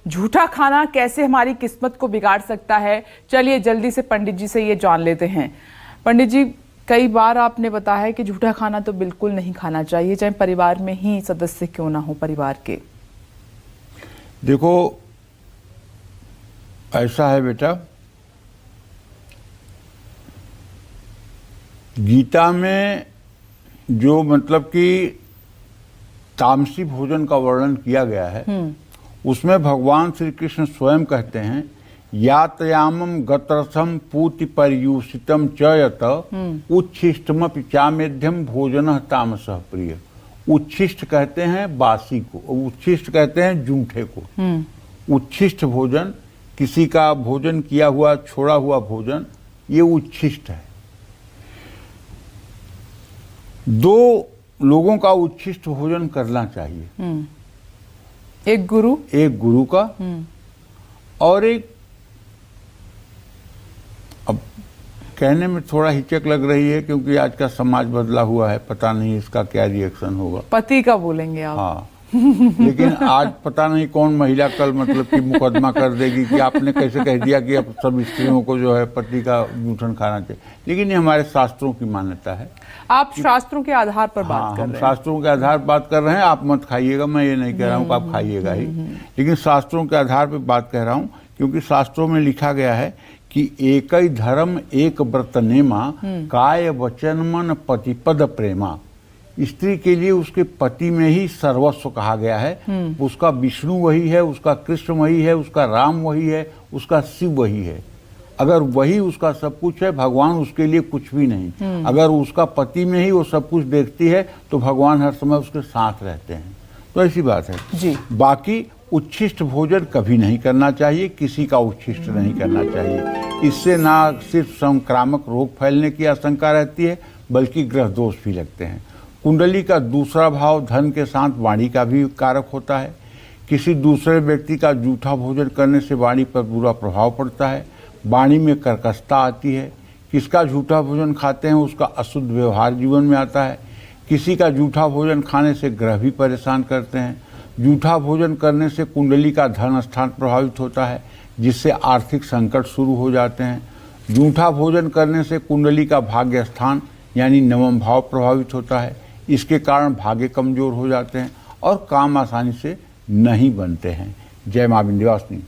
झूठा खाना कैसे हमारी किस्मत को बिगाड़ सकता है, चलिए जल्दी से पंडित जी से ये जान लेते हैं। पंडित जी, कई बार आपने बताया है कि झूठा खाना तो बिल्कुल नहीं खाना चाहिए, चाहे परिवार में ही सदस्य क्यों ना हो परिवार के। देखो, ऐसा है बेटा, गीता में जो मतलब कि तामसी भोजन का वर्णन किया गया है, उसमें भगवान श्री कृष्ण स्वयं कहते हैं, यातयामम गतरथम पूति पर्यूषितम च यत उच्छिष्टमपि चामेध्यम भोजन तामसः प्रिय। उच्छिष्ट कहते हैं बासी को, उच्छिष्ट कहते हैं जूठे को। उच्छिष्ट भोजन, किसी का भोजन किया हुआ छोड़ा हुआ भोजन, ये उच्छिष्ट है। दो लोगों का उच्छिष्ट भोजन करना चाहिए, एक गुरु का और एक, अब कहने में थोड़ा हिचक लग रही है क्योंकि आज का समाज बदला हुआ है, पता नहीं इसका क्या रिएक्शन होगा। पति का बोलेंगे आप? हाँ लेकिन आज पता नहीं कौन महिला कल मतलब कि मुकदमा कर देगी कि आपने कैसे कह दिया कि अब सब स्त्रियों को जो है पति का जूठन खाना चाहिए। लेकिन ये हमारे शास्त्रों की मान्यता है। आप शास्त्रों के आधार पर बात कर रहे हैं? शास्त्रों के आधार पर बात कर रहे हैं। आप मत खाइएगा, मैं ये नहीं कह रहा हूँ कि आप खाइएगा ही, लेकिन शास्त्रों के आधार पर बात कह रहा हूँ क्योंकि शास्त्रों में लिखा गया है कि एक ही धर्म एक व्रत नेमा, काय वचन मन पतिपद प्रेमा। स्त्री के लिए उसके पति में ही सर्वस्व कहा गया है। उसका विष्णु वही है, उसका कृष्ण वही है, उसका राम वही है, उसका शिव वही है। अगर वही उसका सब कुछ है, भगवान उसके लिए कुछ भी नहीं। अगर उसका पति में ही वो सब कुछ देखती है तो भगवान हर समय उसके साथ रहते हैं। तो ऐसी बात है जी। बाकी उच्छिष्ट भोजन कभी नहीं करना चाहिए, किसी का उच्छिष्ट नहीं करना चाहिए। इससे ना सिर्फ संक्रामक रोग फैलने की आशंका रहती है बल्कि ग्रह दोष भी लगते हैं। कुंडली का दूसरा भाव धन के साथ वाणी का भी कारक होता है। किसी दूसरे व्यक्ति का जूठा भोजन करने से वाणी पर बुरा प्रभाव पड़ता है, वाणी में कर्कशता आती है। किसका झूठा भोजन खाते हैं उसका अशुद्ध व्यवहार जीवन में आता है। किसी का जूठा भोजन खाने से ग्रह भी परेशान करते हैं। जूठा भोजन करने से कुंडली का धन स्थान प्रभावित होता है, जिससे आर्थिक संकट शुरू हो जाते हैं। जूठा भोजन करने से कुंडली का भाग्य स्थान यानी नवम भाव प्रभावित होता है। इसके कारण भाग्य कमजोर हो जाते हैं और काम आसानी से नहीं बनते हैं। जय मां विंध्यवासिनी।